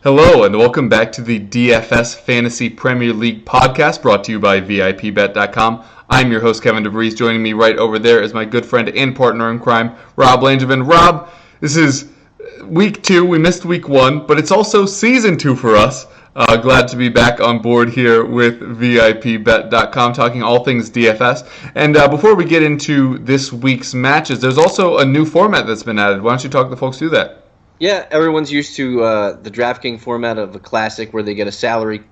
Hello and welcome back to the DFS Fantasy Premier League podcast brought to you by VIP-bet.com. I'm your host Kevin DeVries. Joining me right over there is my good friend and partner in crime, Rob Langevin. Rob, this is week 2. We missed week 1, but it's also season 2 for us. Glad to be back on board here with VIP-bet.com talking all things DFS. And before we get into this week's matches, there's also a new format that's been added. Why don't you talk the folks through that? Yeah, everyone's used to the DraftKings format of a classic where they get a salary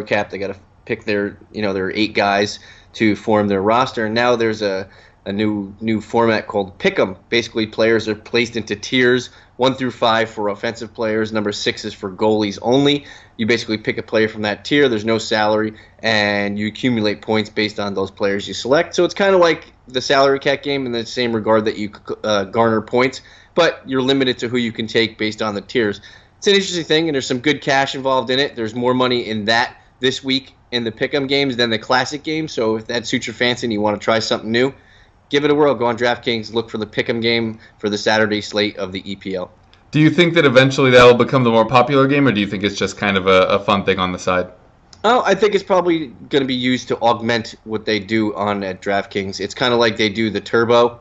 cap. They got to pick their 8 guys to form their roster. And now there's a new format called Pick'em. Basically, players are placed into tiers 1 through 5 for offensive players. Number 6 is for goalies only. You basically pick a player from that tier. There's no salary, and you accumulate points based on those players you select. So it's kind of like the salary cap game in the same regard that you garner points, but you're limited to who you can take based on the tiers. It's an interesting thing, and there's some good cash involved in it. There's more money in that this week in the Pick'em games than the classic games. So if that suits your fancy and you want to try something new, give it a whirl. Go on DraftKings, look for the Pick'em game for the Saturday slate of the EPL. Do you think that eventually that will become the more popular game, or do you think it's just kind of a fun thing on the side? Oh, I think it's probably going to be used to augment what they do on at DraftKings. It's kind of like they do the Turbo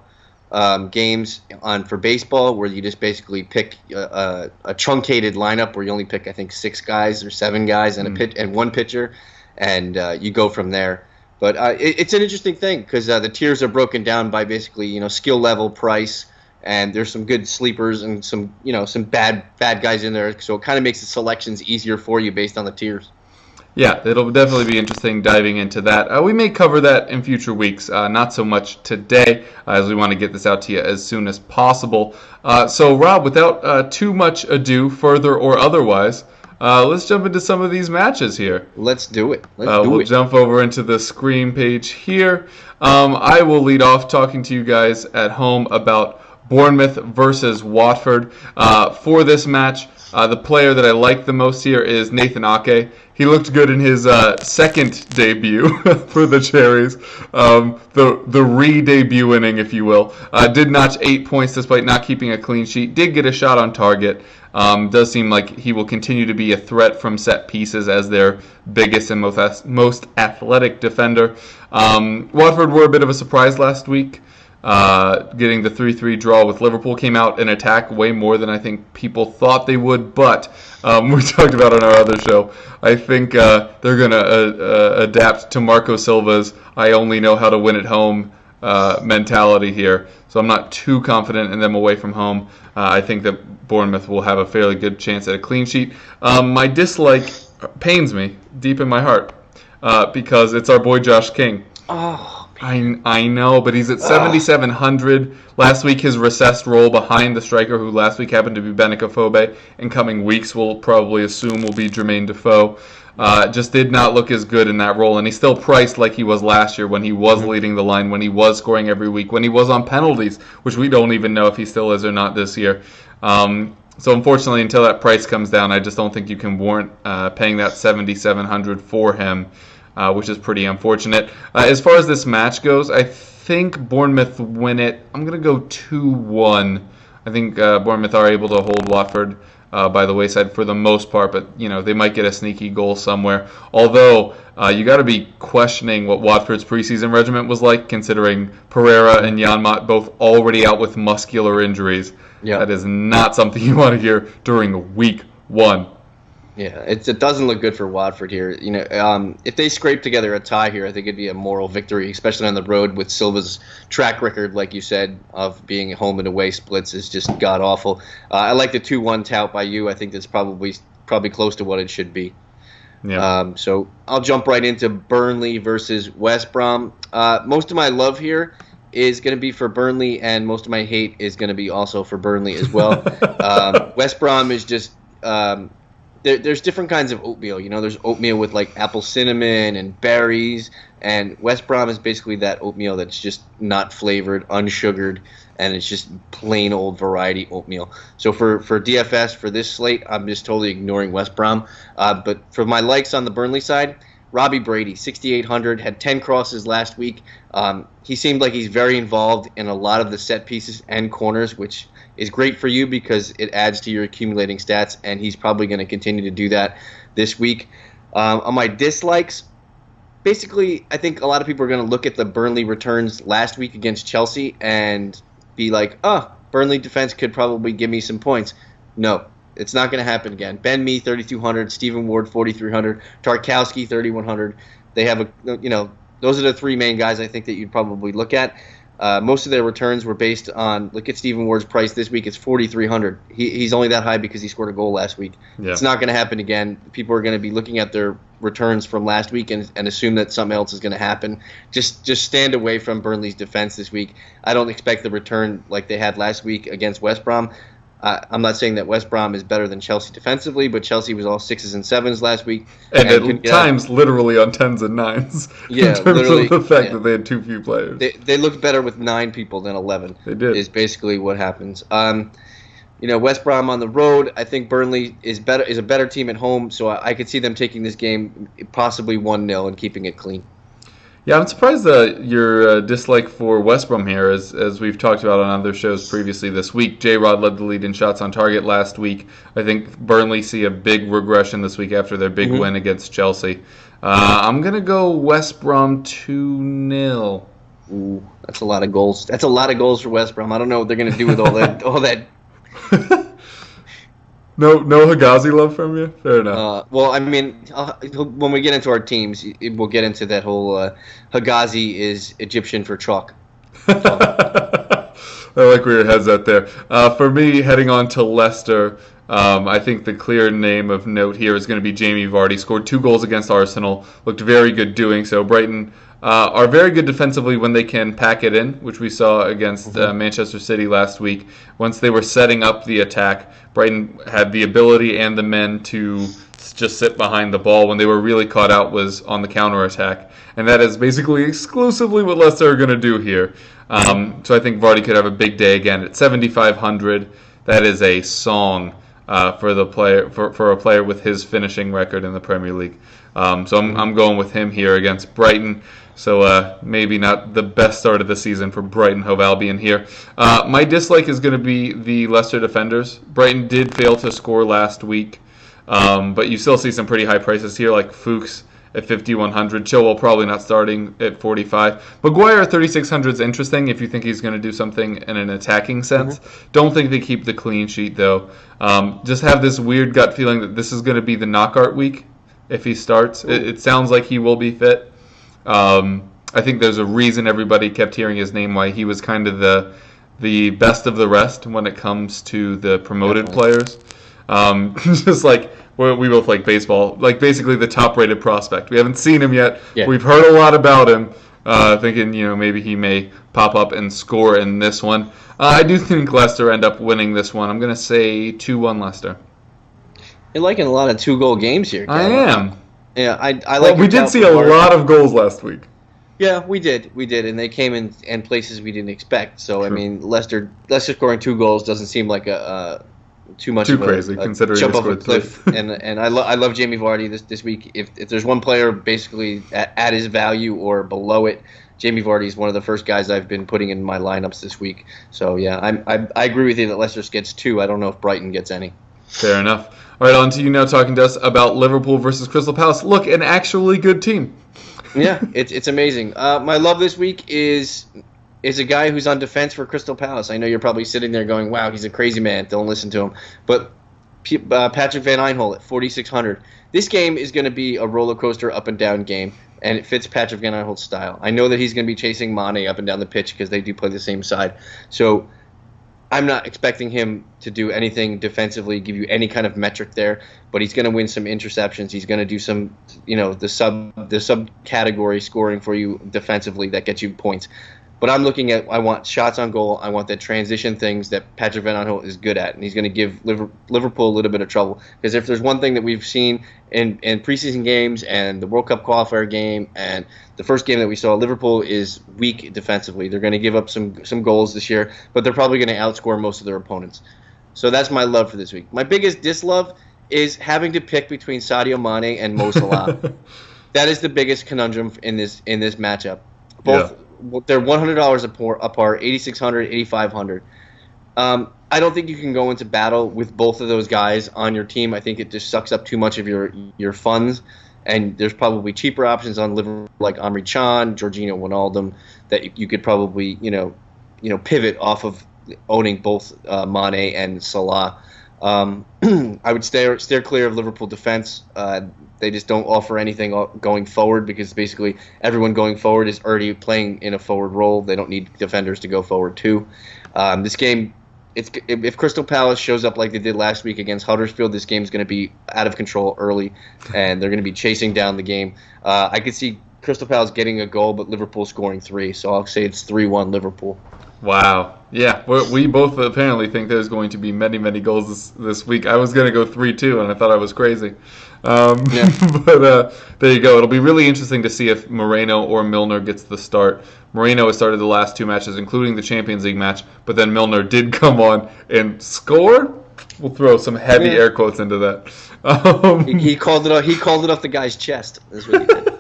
games for baseball, where you just basically pick a truncated lineup where you only pick, I think, 6 guys or 7 guys and one pitcher, and you go from there. But it's an interesting thing because the tiers are broken down by basically skill level, price, and there's some good sleepers and some bad guys in there. So it kind of makes the selections easier for you based on the tiers. Yeah, it'll definitely be interesting diving into that. We may cover that in future weeks, not so much today, as we want to get this out to you as soon as possible. So, Rob, without too much ado, further or otherwise, let's jump into some of these matches here. Let's do it. We'll jump over into the screen page here. I will lead off talking to you guys at home about Bournemouth versus Watford. For this match, the player that I like the most here is Nathan Ake. He looked good in his second debut for the Cherries, the re-debut inning, if you will. Did notch 8 points despite not keeping a clean sheet. Did get a shot on target. Does seem like he will continue to be a threat from set pieces as their biggest and most athletic defender. Watford were a bit of a surprise last week. Getting the 3-3 draw with Liverpool, came out and attacked way more than I think people thought they would, but we talked about on our other show, I think they're going to adapt to Marco Silva's I only know how to win at home mentality here, so I'm not too confident in them away from home. I think that Bournemouth will have a fairly good chance at a clean sheet. My dislike pains me deep in my heart because it's our boy Josh King. Oh. I know, but he's at 7,700. Last week, his recessed role behind the striker, who last week happened to be Benik Afobe. In coming weeks, we'll probably assume will be Jermaine Defoe. Just did not look as good in that role, and he's still priced like he was last year when he was leading the line, when he was scoring every week, when he was on penalties, which we don't even know if he still is or not this year. So unfortunately, until that price comes down, I just don't think you can warrant paying that 7,700 for him. Which is pretty unfortunate. As far as this match goes, I think Bournemouth win it. I'm going to go 2-1. I think Bournemouth are able to hold Watford by the wayside for the most part, but they might get a sneaky goal somewhere. Although you got to be questioning what Watford's preseason regiment was like, considering Pereira and Janmaat both already out with muscular injuries. Yeah. That is not something you want to hear during week 1. Yeah, it doesn't look good for Watford here. If they scrape together a tie here, I think it'd be a moral victory, especially on the road with Silva's track record, like you said, of being home and away splits is just god awful. I like the 2-1 tout by you. I think that's probably close to what it should be. Yeah. So I'll jump right into Burnley versus West Brom. Most of my love here is going to be for Burnley, and most of my hate is going to be also for Burnley as well. West Brom is just there's different kinds of oatmeal. There's oatmeal with like apple cinnamon and berries, and West Brom is basically that oatmeal that's just not flavored, unsugared, and it's just plain old variety oatmeal. So for DFS, for this slate, I'm just totally ignoring West Brom. But for my likes on the Burnley side, Robbie Brady, 6,800, had 10 crosses last week. He seemed like he's very involved in a lot of the set pieces and corners, which is great for you because it adds to your accumulating stats, and he's probably going to continue to do that this week. On my dislikes, basically, I think a lot of people are going to look at the Burnley returns last week against Chelsea and be like, oh, Burnley defense could probably give me some points. No, it's not going to happen again. Ben Mee, 3,200. Stephen Ward, 4,300. Tarkowski, 3,100. They have those are the three main guys I think that you'd probably look at. Most of their returns were based on, look at Stephen Ward's price this week. It's 4,300. He's only that high because he scored a goal last week. Yeah. It's not going to happen again. People are going to be looking at their returns from last week and assume that something else is going to happen. Just stand away from Burnley's defense this week. I don't expect the return like they had last week against West Brom. I'm not saying that West Brom is better than Chelsea defensively, but Chelsea was all 6s and 7s last week. And at times literally on 10s and 9s. Yeah, in terms of the fact that they had too few players. They looked better with 9 people than 11. They did. Is basically what happens. West Brom on the road, I think Burnley is a better team at home, so I could see them taking this game possibly 1-0 and keeping it clean. Yeah, I'm surprised that your dislike for West Brom here, as we've talked about on other shows previously this week. J-Rod led the lead in shots on target last week. I think Burnley see a big regression this week after their big win against Chelsea. I'm going to go West Brom 2-0. Ooh, that's a lot of goals. That's a lot of goals for West Brom. I don't know what they're going to do with all that. No Higazi love from you? Fair enough. Well, I mean, when we get into our teams, we'll get into that whole Higazi is Egyptian for chalk. I like where your head's at there. For me, heading on to Leicester, I think the clear name of note here is going to be Jamie Vardy. Scored 2 goals against Arsenal. Looked very good doing so. Brighton are very good defensively when they can pack it in, which we saw against Manchester City last week. Once they were setting up the attack, Brighton had the ability and the men to just sit behind the ball. When they were really caught out was on the counterattack. And that is basically exclusively what Leicester are going to do here. So I think Vardy could have a big day again at 7,500. That is a song for the player for a player with his finishing record in the Premier League. So I'm going with him here against Brighton. So maybe not the best start of the season for Brighton Hove Albion here. My dislike is going to be the Leicester defenders. Brighton did fail to score last week, but you still see some pretty high prices here, like Fuchs at 5,100. Chilwell probably not starting at 45. Maguire at 3,600 is interesting if you think he's going to do something in an attacking sense. Don't think they keep the clean sheet, though. Just have this weird gut feeling that this is going to be the knockout week if he starts. It sounds like he will be fit. I think there's a reason everybody kept hearing his name, why he was kind of the best of the rest when it comes to the promoted players. Just like we both like baseball, like basically the top-rated prospect. We haven't seen him yet. Yeah. We've heard a lot about him, thinking maybe he may pop up and score in this one. I do think Leicester end up winning this one. I'm going to say 2-1 Leicester. You're liking a lot of 2-goal games here, Kevin. I am. Yeah, I like. We did see a lot of goals last week. Yeah, we did, and they came in places we didn't expect. So, true. I mean, Leicester scoring 2 goals doesn't seem like too crazy considering jump off a cliff. and I love Jamie Vardy this week. If there's one player basically at his value or below it, Jamie Vardy is one of the first guys I've been putting in my lineups this week. So yeah, I agree with you that Leicester gets 2. I don't know if Brighton gets any. Fair enough. All right, on to you now, talking to us about Liverpool versus Crystal Palace. Look, an actually good team. Yeah, it's amazing. My love this week is a guy who's on defense for Crystal Palace. I know you're probably sitting there going, wow, he's a crazy man. Don't listen to him. But Patrick Van Aanholt at 4,600. This game is going to be a roller coaster up and down game, and it fits Patrick Van Aanholt's style. I know that he's going to be chasing Mane up and down the pitch because they do play the same side. So I'm not expecting him to do anything defensively, give you any kind of metric there, but he's going to win some interceptions. He's going to do some, the sub category scoring for you defensively that gets you points. But I'm looking at, I want shots on goal. I want the transition things that Patrick Van Aanholt is good at, and he's going to give Liverpool a little bit of trouble. Because if there's one thing that we've seen in preseason games and the World Cup qualifier game and the first game that we saw, Liverpool is weak defensively. They're going to give up some goals this year, but they're probably going to outscore most of their opponents. So that's my love for this week. My biggest dislove is having to pick between Sadio Mane and Mo Salah. That is the biggest conundrum in this matchup. Both they're $100 apart, 8,600, 8,500. I don't think you can go into battle with both of those guys on your team. I think it just sucks up too much of your funds. And there's probably cheaper options on Liverpool like Amri Can, Jorginho Wijnaldum that you could probably pivot off of owning both Mane and Salah. I would steer clear of Liverpool defense. They just don't offer anything going forward because basically everyone going forward is already playing in a forward role. They don't need defenders to go forward too. This game, if Crystal Palace shows up like they did last week against Huddersfield, this game's going to be out of control early, and they're going to be chasing down the game. I could see Crystal Palace getting a goal, but Liverpool scoring 3, so I'll say it's 3-1 Liverpool. Wow. Yeah, we both apparently think there's going to be many, many goals this week. I was going to go 3-2, and I thought I was crazy. But there you go. It'll be really interesting to see if Moreno or Milner gets the start. Moreno has started the last 2 matches, including the Champions League match, but then Milner did come on and score. We'll throw some heavy air quotes into that. He called it. He called it off the guy's chest. That's what he did.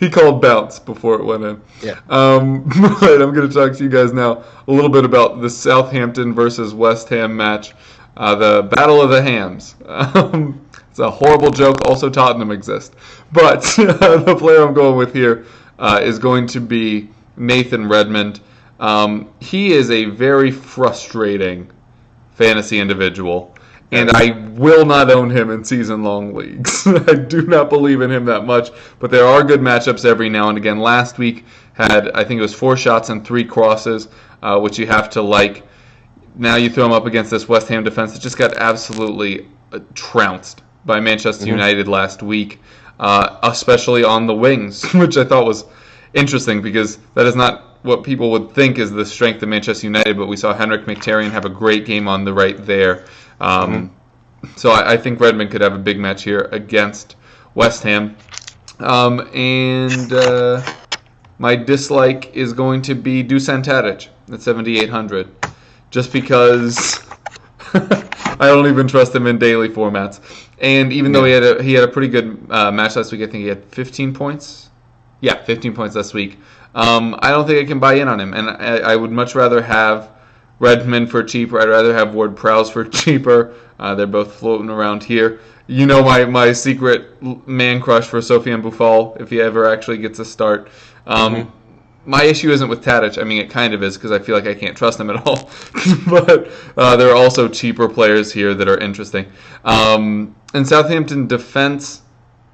He called bounce before it went in. Yeah. But I'm going to talk to you guys now a little bit about the Southampton versus West Ham match, the Battle of the Hams. It's a horrible joke. Also, Tottenham exists. But the player I'm going with here is going to be Nathan Redmond. He is a very frustrating fantasy individual. And I will not own him in season-long leagues. I do not believe in him that much. But there are good matchups every now and again. Last week had, I think it was 4 shots and 3 crosses, which you have to like. Now you throw him up against this West Ham defense that just got absolutely trounced by Manchester United last week, especially on the wings, which I thought was interesting because that is not what people would think is the strength of Manchester United, but we saw Henrik Mkhitaryan have a great game on the right there. So I think Redmond could have a big match here against West Ham. And my dislike is going to be Dusan Tadic at 7,800, just because I don't even trust him in daily formats. And even though he had a pretty good match last week, I think he had 15 points. Yeah, 15 points last week. I don't think I can buy in on him, and I would much rather have Redmond for cheaper. I'd rather have Ward-Prowse for cheaper. They're both floating around here. You know my secret man crush for Sofiane Boufal, if he ever actually gets a start. My issue isn't with Tadic. I mean, it kind of is because I feel like I can't trust him at all. But there are also cheaper players here that are interesting. And Southampton defense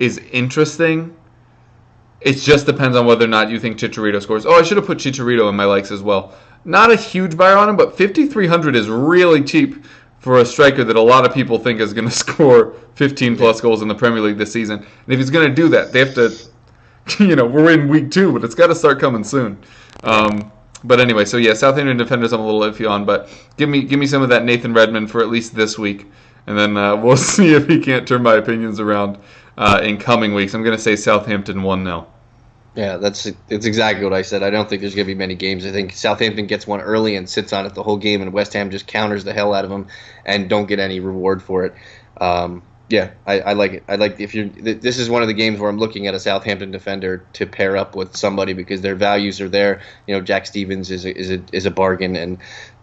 is interesting. It just depends on whether or not you think Chicharito scores. Oh, I should have put Chicharito in my likes as well. Not a huge buyer on him, but 5,300 is really cheap for a striker that a lot of people think is going to score 15-plus goals in the Premier League this season. And if he's going to do that, they have to, we're in week 2, but it's got to start coming soon. But anyway, so yeah, Southampton defenders I'm a little iffy on, but give me some of that Nathan Redmond for at least this week, and then we'll see if he can't turn my opinions around in coming weeks. I'm going to say Southampton 1-0. Yeah, it's exactly what I said. I don't think there's going to be many games. I think Southampton gets one early and sits on it the whole game, and West Ham just counters the hell out of them and don't get any reward for it. I like it. I like this is one of the games where I'm looking at a Southampton defender to pair up with somebody because their values are there. Jack Stevens is a bargain, and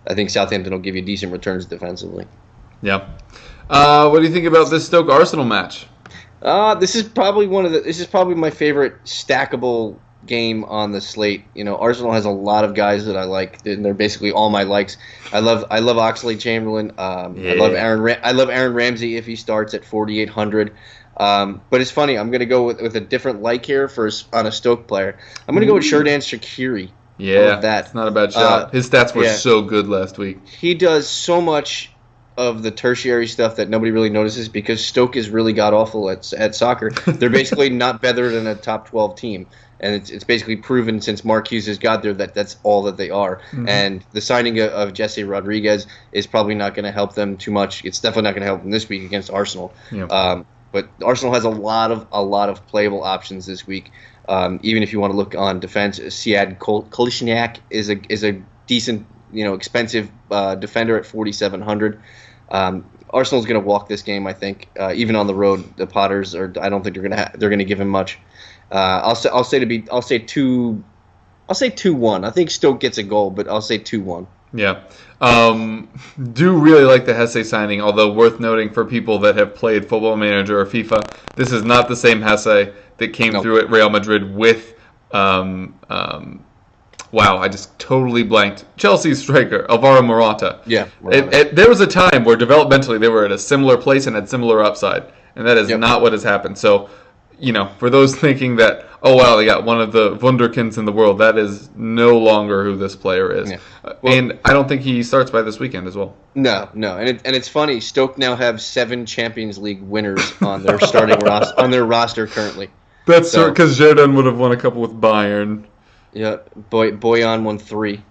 I think Southampton will give you decent returns defensively. Yeah. What do you think about this Stoke Arsenal match? This is probably my favorite stackable game on the slate. Arsenal has a lot of guys that I like, and they're basically all my likes. I love Oxlade-Chamberlain. I love Aaron Ramsey if he starts at 4,800. But it's funny. I'm going to go with a different like here on a Stoke player. I'm going to go with Xherdan Shaqiri. Yeah, that's not a bad shot. His stats were so good last week. He does so much of the tertiary stuff that nobody really notices because Stoke is really god-awful at soccer. They're basically not better than a top 12 team. And it's basically proven since Mark Hughes has got there that that's all that they are. Mm-hmm. And the signing of Jesse Rodriguez is probably not going to help them too much. It's definitely not going to help them this week against Arsenal. Yeah. But Arsenal has a lot of playable options this week. Even if you want to look on defense, Sead Kolasinac is a decent, expensive defender at 4,700. Arsenal's going to walk this game. I think even on the road, the Potters are. I don't think they're going to give him much. I'll say 2-1. I think Stoke gets a goal, but I'll say 2-1. Yeah. Do really like the Hesse signing, although worth noting for people that have played Football Manager or FIFA, this is not the same Hesse that came through at Real Madrid with, wow, I just totally blanked. Chelsea's striker, Alvaro Morata. Yeah. There was a time where developmentally they were at a similar place and had similar upside, and that is not what has happened. So, for those thinking that, oh, wow, they got one of the wunderkinds in the world, that is no longer who this player is. Yeah. And I don't think he starts by this weekend as well. No. And it's funny, Stoke now have 7 Champions League winners on their starting on their roster currently. That's because Jordan would have won a couple with Bayern. Yeah, Boyan won 3.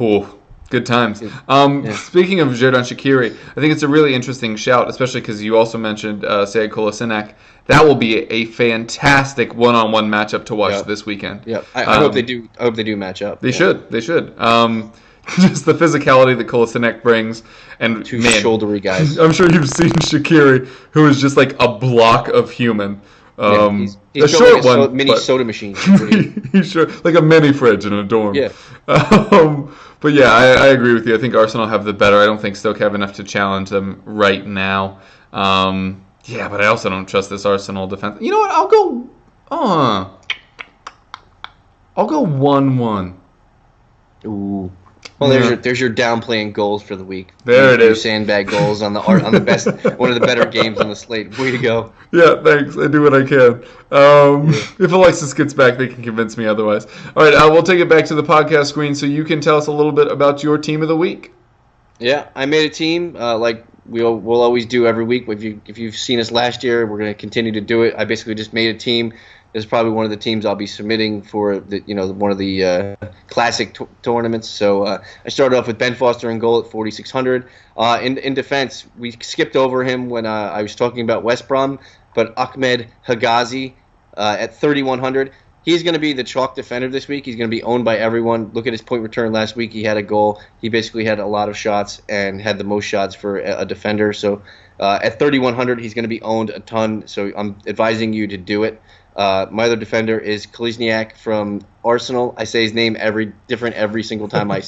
Ooh, good times. Speaking of Xherdan Shaqiri, I think it's a really interesting shout, especially because you also mentioned Sead Kolasinac. That will be a fantastic one-on-one matchup to watch this weekend. Yeah, I hope they do. I hope they do match up. They should. Just the physicality that Kolasinac brings, and two shouldery guys. I'm sure you've seen Shaqiri, who is just like a block of human. He's a short like one, mini soda machine. He's sure, like a mini fridge in a dorm. Yeah. But yeah, I agree with you. I think Arsenal have the better. I don't think Stoke have enough to challenge them right now. Yeah, but I also don't trust this Arsenal defense. You know what? I'll go 1-1. Ooh. Well, there's your downplaying goals for the week. There it is. Sandbag goals on the best one of the better games on the slate. Way to go. Yeah, thanks. I do what I can. If Alexis gets back, they can convince me otherwise. All right, we'll take it back to the podcast screen so you can tell us a little bit about your team of the week. Yeah, I made a team like we'll always do every week. If you've seen us last year, we're going to continue to do it. I basically just made a team. This is probably one of the teams I'll be submitting for one of the classic tournaments. So I started off with Ben Foster in goal at 4,600. In defense, we skipped over him when I was talking about West Brom, but Ahmed Higazi at 3,100. He's going to be the chalk defender this week. He's going to be owned by everyone. Look at his point return last week. He had a goal. He basically had a lot of shots and had the most shots for a defender. So at 3,100, he's going to be owned a ton. So I'm advising you to do it. My other defender is Kolasinac from Arsenal. I say his name every single time I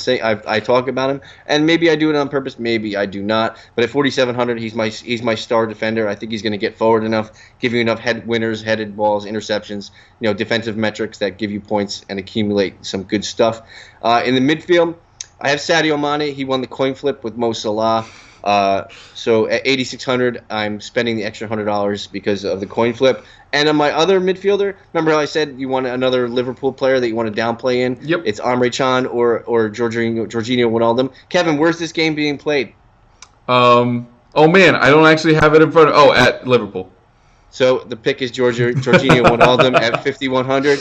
talk about him, and maybe I do it on purpose, maybe I do not. But at 4,700, he's my star defender. I think he's going to get forward enough, give you enough headed balls, interceptions, defensive metrics that give you points and accumulate some good stuff. In the midfield, I have Sadio Mane. He won the coin flip with Mo Salah. So at 8,600, I'm spending the extra $100 because of the coin flip. And on my other midfielder, remember how I said you want another Liverpool player that you want to downplay in? Yep. It's Emre Can or Jorginho Wijnaldum. Kevin, where's this game being played? Oh man, I don't actually have it in front of. Oh, at Liverpool. So the pick is Jorginho Wijnaldum at 5,100.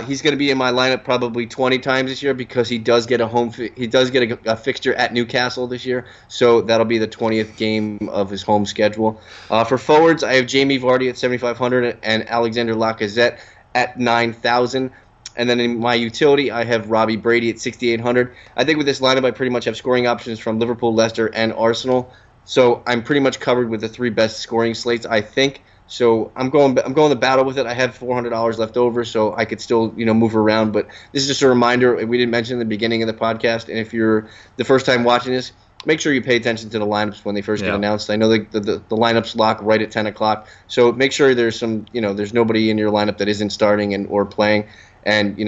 He's going to be in my lineup probably 20 times this year because he does get a fixture at Newcastle this year. So that'll be the 20th game of his home schedule. For forwards, I have Jamie Vardy at 7,500 and Alexander Lacazette at 9,000. And then in my utility, I have Robbie Brady at 6,800. I think with this lineup, I pretty much have scoring options from Liverpool, Leicester, and Arsenal. So I'm pretty much covered with the 3 best scoring slates, I think. So I'm going to battle with it. I have $400 left over, so I could still move around. But this is just a reminder. We didn't mention in the beginning of the podcast, and if you're the first time watching this, make sure you pay attention to the lineups when they first get announced. I know the lineups lock right at 10 o'clock, so make sure there's there's nobody in your lineup that isn't starting or playing, and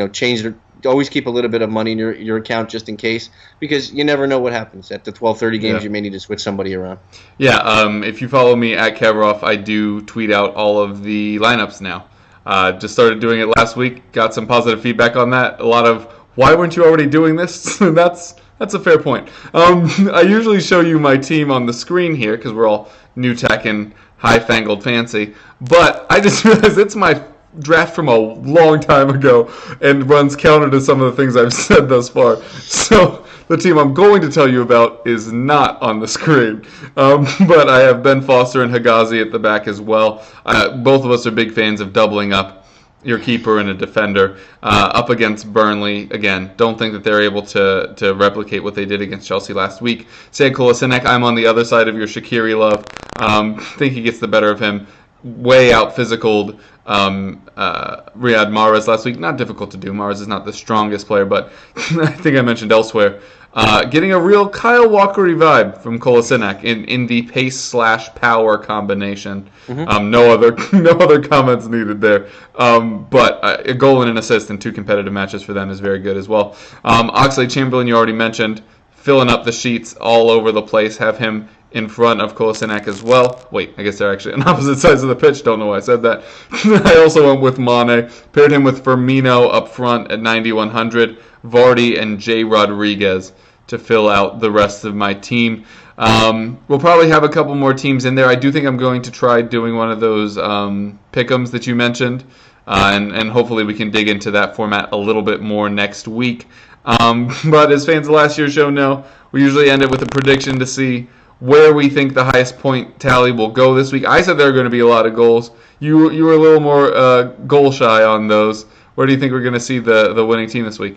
always keep a little bit of money in your account just in case, because you never know what happens. At the 12:30 games, you may need to switch somebody around. Yeah, if you follow me at Kevroff, I do tweet out all of the lineups now. Just started doing it last week. Got some positive feedback on that. A lot of, why weren't you already doing this? That's a fair point. I usually show you my team on the screen here because we're all new tech and high-fangled fancy. But I just realized it's my draft from a long time ago and runs counter to some of the things I've said thus far. So the team I'm going to tell you about is not on the screen. But I have Ben Foster and Higazi at the back as well. Both of us are big fans of doubling up your keeper and a defender up against Burnley. Again, don't think that they're able to replicate what they did against Chelsea last week. Sead Kolasinac, I'm on the other side of your Shaqiri love. Think he gets the better of him. Way out physicaled Riyad Mahrez last week. Not difficult to do. Mahrez is not the strongest player, but I think I mentioned elsewhere. Getting a real Kyle Walker-y vibe from Kolasinac in the pace/power combination. Mm-hmm. No other comments needed there. But a goal and an assist in 2 competitive matches for them is very good as well. Oxlade-Chamberlain, you already mentioned, filling up the sheets all over the place. Have him in front of Kolasinac as well. Wait, I guess they're actually on opposite sides of the pitch. Don't know why I said that. I also went with Mane. Paired him with Firmino up front at 9,100. Vardy and Jay Rodriguez to fill out the rest of my team. We'll probably have a couple more teams in there. I do think I'm going to try doing one of those pick'ems that you mentioned, and hopefully we can dig into that format a little bit more next week. But as fans of last year's show know, we usually end it with a prediction to see where we think the highest point tally will go this week. I said there are going to be a lot of goals. You were a little more goal shy on those. Where do you think we're going to see the winning team this week?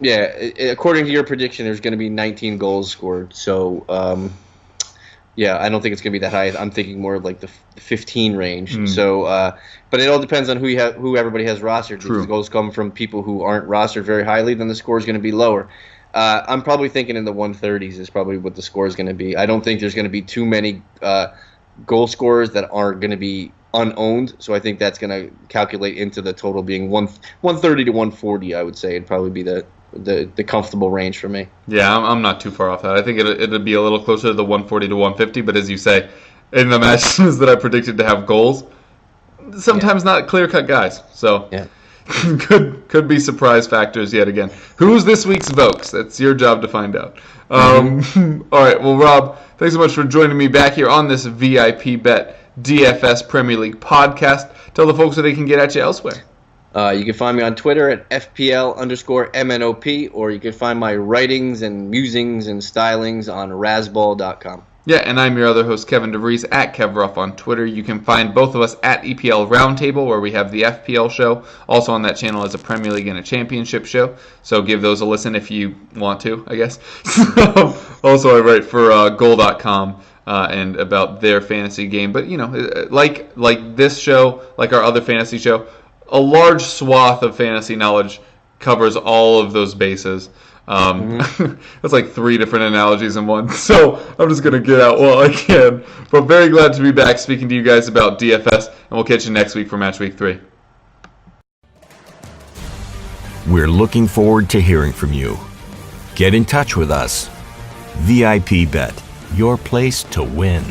Yeah, according to your prediction, there's going to be 19 goals scored. So, I don't think it's going to be that high. I'm thinking more of like the 15 range. So, but it all depends on who everybody has rostered. True. If the goals come from people who aren't rostered very highly, then the score is going to be lower. I'm probably thinking in the 130s is probably what the score is going to be. I don't think there's going to be too many goal scorers that are going to be unowned, so I think that's going to calculate into the total being 130 to 140. I would say it'd probably be the comfortable range for me. Yeah, I'm not too far off that. I think it'd be a little closer to the 140 to 150, but as you say, in the matches that I predicted to have goals, sometimes not clear-cut guys. So could be surprise factors yet again. Who's this week's Vokes? That's your job to find out. All right, well, Rob, thanks so much for joining me back here on this VIP Bet DFS Premier League podcast. Tell the folks where they can get at you elsewhere. You can find me on Twitter at FPL_MNOP, or you can find my writings and musings and stylings on Razzball.com. Yeah, and I'm your other host, Kevin DeVries, at KevRuff on Twitter. You can find both of us at EPL Roundtable, where we have the FPL show. Also on that channel is a Premier League and a Championship show, so give those a listen if you want to, I guess. Also, I write for Goal.com and about their fantasy game. But, you know, like this show, like our other fantasy show, a large swath of fantasy knowledge covers all of those bases. That's like 3 different analogies in one, so I'm just going to get out while I can. But very glad to be back speaking to you guys about DFS, and we'll catch you next week for Match Week 3. We're looking forward to hearing from you. Get in touch with us. VIP Bet, your place to win.